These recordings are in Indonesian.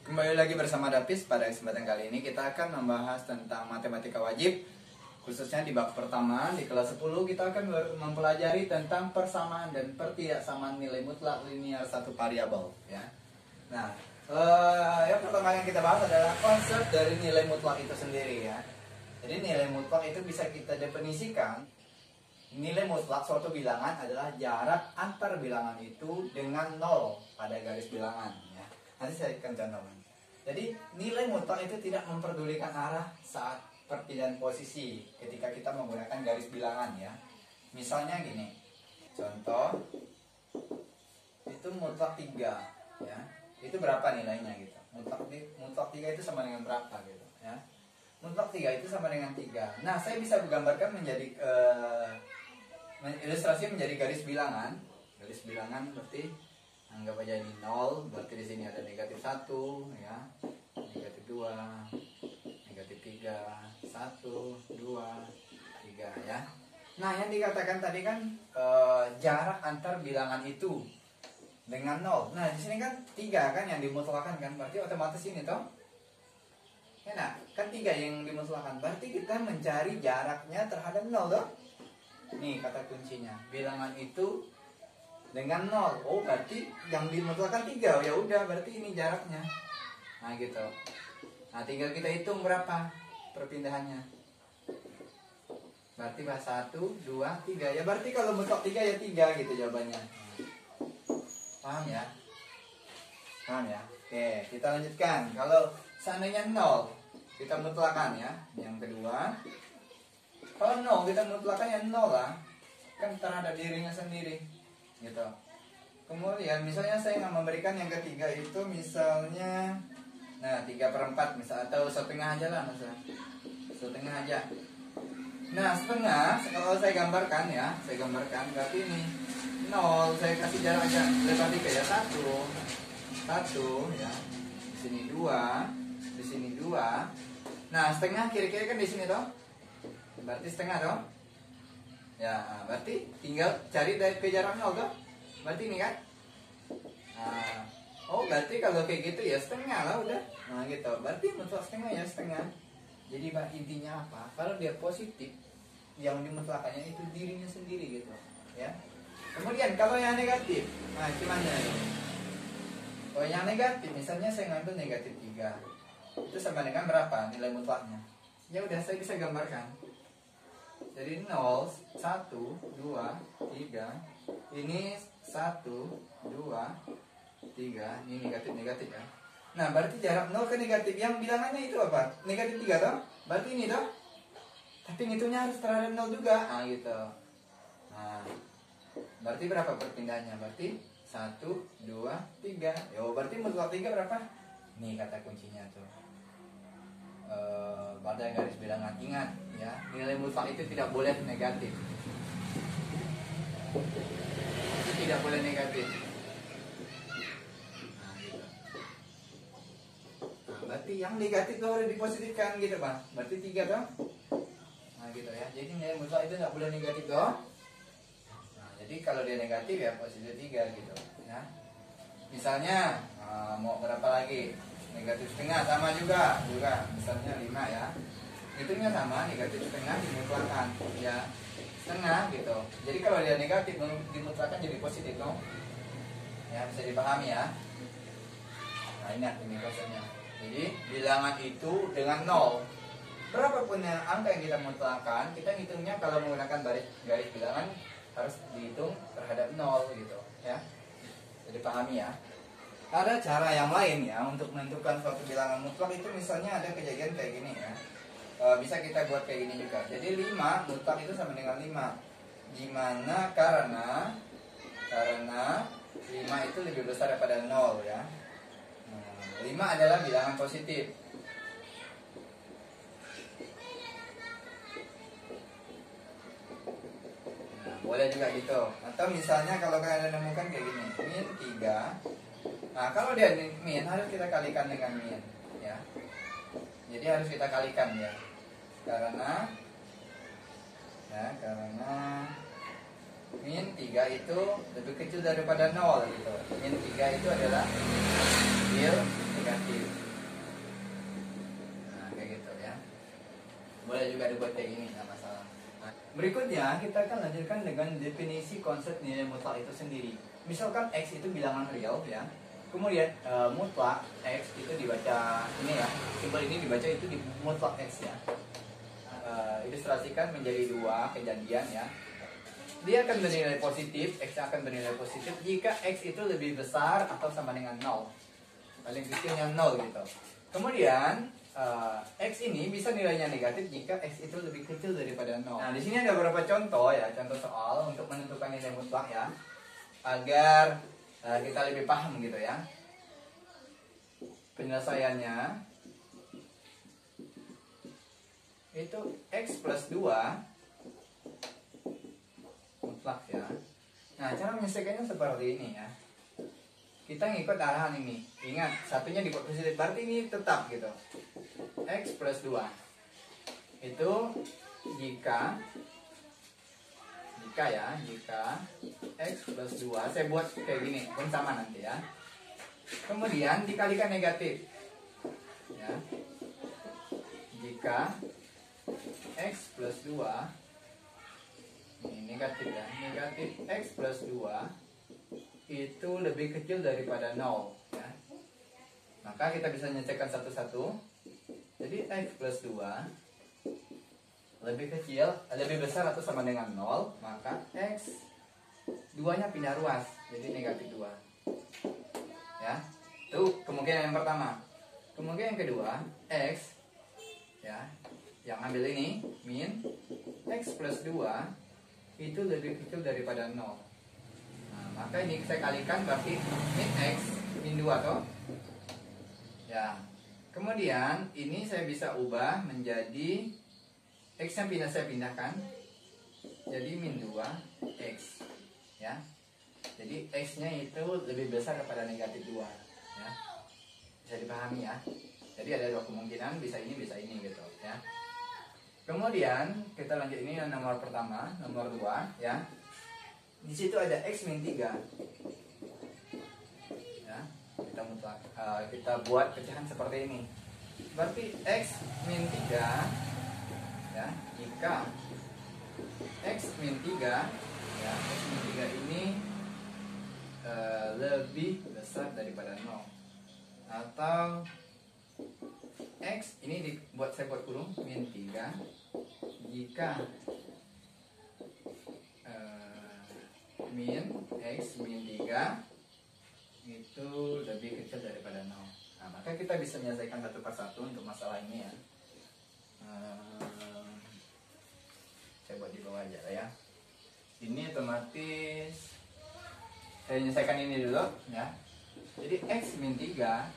Kembali lagi bersama Davis. Pada kesempatan kali ini kita akan membahas tentang matematika wajib. Khususnya di bab pertama di kelas 10 kita akan mempelajari tentang persamaan dan pertidaksamaan nilai mutlak linear satu variabel ya. Nah, yang pertama yang kita bahas adalah konsep dari nilai mutlak itu sendiri ya. Jadi nilai mutlak itu bisa kita definisikan. Nilai mutlak suatu bilangan adalah jarak antar bilangan itu dengan 0 pada garis bilangan ya. Nanti saya akan contohkan. Jadi nilai mutlak itu tidak memperdulikan arah saat perpindahan posisi ketika kita menggunakan garis bilangan ya. Misalnya gini. Contoh itu mutlak 3 ya. Itu berapa nilainya gitu. Mutlak 3 itu sama dengan berapa gitu ya. Mutlak 3 itu sama dengan 3. Nah, saya bisa menggambarkan menjadi ilustrasi menjadi garis bilangan. Garis bilangan berarti anggap aja ini 0, berarti di sini ada negatif 1 ya, negatif 2, negatif 3, 1, 2, 3 ya. Nah, yang dikatakan tadi kan jarak antar bilangan itu dengan 0. Nah, di sini kan 3 kan yang dimutlakan kan, berarti otomatis ini toh. Ya, nah, kan 3 yang dimutlakan, berarti kita mencari jaraknya terhadap 0 toh. Nih kata kuncinya, bilangan itu dengan 0. Oh, berarti yang dimutlakan 3. Ya udah, berarti ini jaraknya. Nah, gitu. Nah, tinggal kita hitung berapa perpindahannya. Berarti 1, 2, 3. Ya berarti kalau mutlak 3 ya 3 gitu jawabannya. Paham ya? Paham ya? Oke, kita lanjutkan. Kalau seandainya 0 kita mutlakan ya. Yang kedua, kalau 0 kita mutlakan ya 0 lah. Kan terhadap dirinya sendiri gitu. Kemudian misalnya saya nggak memberikan yang ketiga itu misalnya, nah 3/4 misal, atau setengah aja lah misalnya, setengah aja. Nah, setengah kalau saya gambarkan ya, saya gambarkan berarti ini 0, saya kasih jarak aja lebar dikit ya, 1 ya, di sini 2, di sini 2. Nah, setengah kira-kira kan di sini toh, berarti setengah toh. Ya, berarti tinggal cari dari ke jarak 0 toh. Berarti ini kan. Nah, oh berarti kalau kayak gitu ya setengah lah udah. Nah gitu. Berarti mutlak setengah ya setengah. Jadi intinya apa? Kalau dia positif, yang dimutlakannya itu dirinya sendiri gitu, ya. Kemudian kalau yang negatif, nah gimana ini? Kalau yang negatif, misalnya saya ngambil negatif 3, itu sama dengan berapa nilai mutlaknya? Ya udah, saya bisa gambarkan. Jadi 0, 1, 2, 3. Ini 1, 2, 3. Ini negatif-negatif ya. Nah, berarti jarak 0 ke negatif. Yang bilangannya itu apa? Negatif 3 toh? Berarti ini toh? Tapi ngitungnya harus terhadap 0 juga. Nah, gitu. Nah, berarti berapa perpindahannya? Berarti 1, 2, 3. Yo, berarti mutlak 3 berapa? Nih kata kuncinya tuh. Pada garis bilangan, ingat ya, nilai mutlak itu tidak boleh negatif. Itu tidak boleh negatif. Nah, gitu. Nah, berarti yang negatif itu harus dipositifkan gitu, Bang. Berarti 3 toh. Nah, gitu ya. Jadi nilai mutlak itu tidak boleh negatif toh. Nah, jadi kalau dia negatif ya positif 3 gitu ya. Misalnya mau berapa lagi? Negatif setengah sama juga misalnya 5 ya, hitungnya sama, negatif setengah dimutlakan ya, setengah gitu. Jadi kalau dia negatif dimutlakan jadi positif dong ya, bisa dipahami ya. Nah, ini konsepnya. Jadi bilangan itu dengan 0, berapapun yang angka yang kita mutlakan, kita hitungnya kalau menggunakan garis bilangan harus dihitung terhadap 0 gitu ya. Jadi pahami ya. Ada cara yang lain ya untuk menentukan suatu bilangan mutlak itu, misalnya ada kejadian kayak gini ya. Bisa kita buat kayak gini juga. Jadi 5 mutlak itu sama dengan 5. Dimana karena 5 itu lebih besar daripada 0 ya. 5 adalah bilangan positif. Nah, boleh juga gitu. Atau misalnya kalau kalian menemukan kayak gini, min 3. Nah, kalau dia min harus kita kalikan dengan min ya. Jadi harus kita kalikan ya. Karena min 3 itu lebih kecil daripada 0 gitu. Min 3 itu adalah real negatif. juga ada buat kayak gini, nggak masalah. Nah, berikutnya kita akan lanjutkan dengan definisi konsep nilai mutlak itu sendiri. Misalkan X itu bilangan real ya, kemudian mutlak X itu dibaca ini ya, simbol ini dibaca itu di mutlak X ya. Ilustrasikan menjadi dua kejadian ya. Dia akan bernilai positif, X akan bernilai positif jika X itu lebih besar atau sama dengan 0. Paling kecilnya 0 gitu. Kemudian X ini bisa nilainya negatif jika X itu lebih kecil daripada 0. Nah, di sini ada beberapa contoh ya, contoh soal untuk menentukan nilai mutlak ya, agar kita lebih paham gitu ya. Penyelesaiannya itu X plus 2 mutlak ya. Nah, cara menyelesaikannya seperti ini ya. Kita ngikut arahan ini. Ingat, satunya di positif, berarti ini tetap gitu. X plus 2 itu jika X plus 2, saya buat kayak gini pun sama nanti ya. Kemudian dikalikan negatif ya. Jika X plus 2 ini negatif ya, negatif X plus 2 itu lebih kecil daripada 0 ya. Maka kita bisa menyelesaikan satu-satu. Jadi X plus 2 lebih kecil, lebih besar atau sama dengan 0, maka X 2 nya pindah ruas jadi negatif 2 ya. Itu kemungkinan yang pertama. Kemungkinan yang kedua, X ya, yang ambil ini min X plus 2 itu lebih kecil daripada 0. Nah, maka ini saya kalikan berarti min X min 2 toh ya. Kemudian ini saya bisa ubah menjadi X yang saya pindahkan jadi min 2X ya. Jadi X nya itu lebih besar daripada negatif 2 ya. Bisa dipahami ya. Jadi ada dua kemungkinan, bisa ini gitu ya. Kemudian kita lanjut ini yang nomor pertama, nomor 2 ya. Di situ ada X min 3 ya. Kita buat pecahan seperti ini. Berarti X min 3 ya, jika X min 3 ya, X min 3 ini lebih besar daripada 0, atau X ini saya buat kurung min 3 jika min X min 3 itu lebih kecil daripada 0. Nah, maka kita bisa menyelesaikan satu persatu untuk masalah ini ya. Saya buat di bawah aja lah ya. Ini otomatis saya menyelesaikan ini dulu ya. Jadi X min 3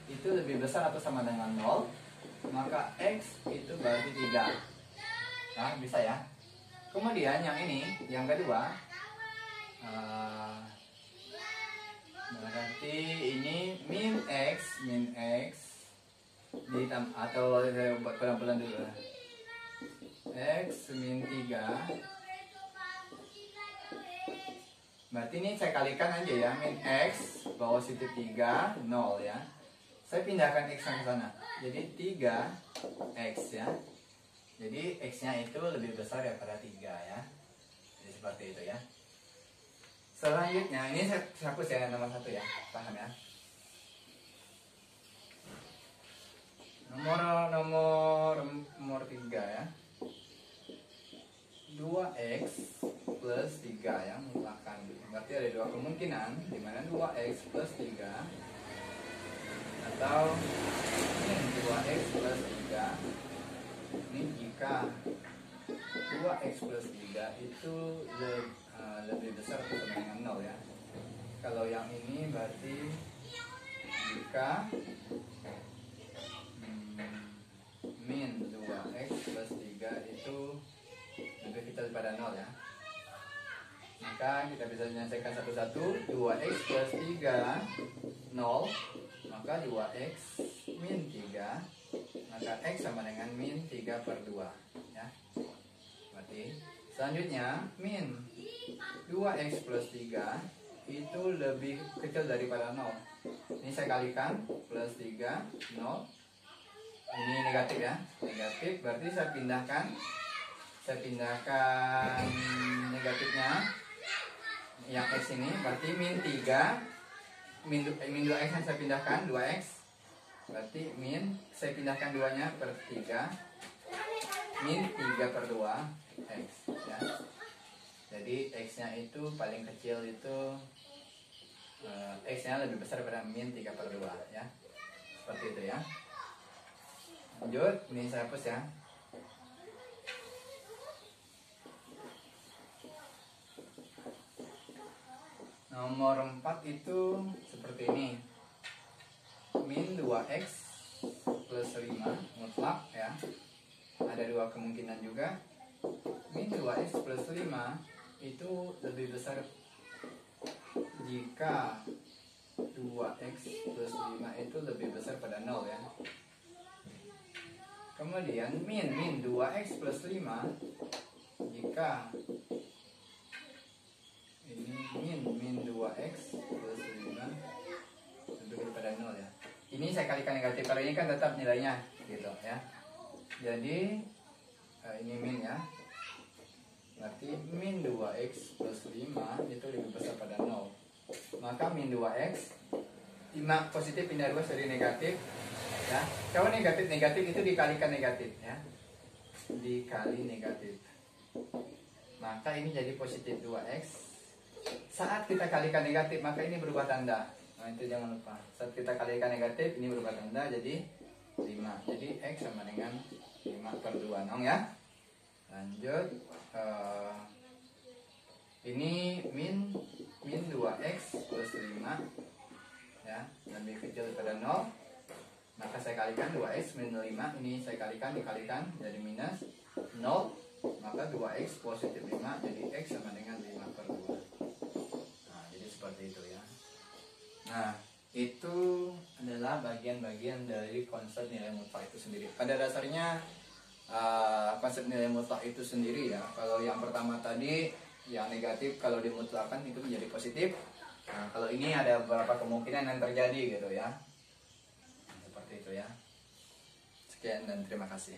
itu lebih besar atau sama dengan 0, maka X itu berarti 3. Nah, bisa ya. Kemudian yang ini, yang kedua, berarti ini min X atau saya buat pelan-pelan dulu. X min 3, berarti ini saya kalikan aja ya, min X positif 3 0 ya. Saya pindahkan X ke sana, jadi 3X ya. Jadi X nya itu lebih besar daripada 3 ya. Jadi seperti itu ya. Selanjutnya ini saya hapus ya nomor 1 ya, paham ya. Nomor 3 ya. 2X plus 3 ya, mutlakan. Berarti ada dua kemungkinan, di mana 2X plus 3 atau ini 2X plus 3. Ini jika 2X plus 3 itu lebih besar atau sama dengan 0 ya. Kalau yang ini berarti jika min 2X plus 3 itu lebih kecil daripada 0 ya. Maka kita bisa menyelesaikan satu-satu. 2X plus 3 0, maka 2X min 3, maka X sama dengan min 3 per 2 ya. Berarti selanjutnya min 2X plus 3 itu lebih kecil daripada 0. Ini saya kalikan, plus 3 0, Ini negatif ya, negatif berarti saya pindahkan negatifnya yang X ini, berarti min 3 min 2X yang saya pindahkan 2X, berarti saya pindahkan 2 nya per 3 min 3 per 2 X ya. Jadi X nya itu paling kecil itu X nya lebih besar pada min 3 per 2 ya, seperti itu ya. Lanjut, ini saya hapus ya. Nomor 4 itu seperti ini, min 2X plus 5 mutlak ya. Ada 2 kemungkinan juga. Min 2X plus 5 itu lebih besar jika 2X plus 5 itu lebih besar pada 0 ya. Kemudian min 2X plus 5 jika ini min 2X plus 5 lebih daripada 0 ya. Ini saya kalikan negatif, kalau ini kan tetap nilainya gitu ya. Jadi ini min ya, berarti min 2X plus 5 itu lebih besar pada 0. Maka min 2X 5 positif pindah 2 jadi negatif ya. Kalau negatif itu dikalikan negatif ya, dikali negatif, maka ini jadi positif 2X. Saat kita kalikan negatif maka ini berubah tanda. Nah itu jangan lupa, saat kita kalikan negatif ini berubah tanda jadi 5. Jadi X sama dengan 5 per 2 nong ya. Lanjut, ini min 2X plus 5 ya, lebih kecil daripada 0. Maka saya kalikan 2X min 5, ini saya dikalikan jadi minus 0. Maka 2X positif 5, jadi X sama dengan 5 per 2. Nah jadi seperti itu ya. Nah itu adalah bagian-bagian dari konsep nilai mutlak itu sendiri. Pada dasarnya konsep nilai mutlak itu sendiri ya, kalau yang pertama tadi yang negatif kalau dimutlakan itu menjadi positif. Nah kalau ini ada beberapa kemungkinan yang terjadi gitu ya. Nah, seperti itu ya. Sekian dan terima kasih.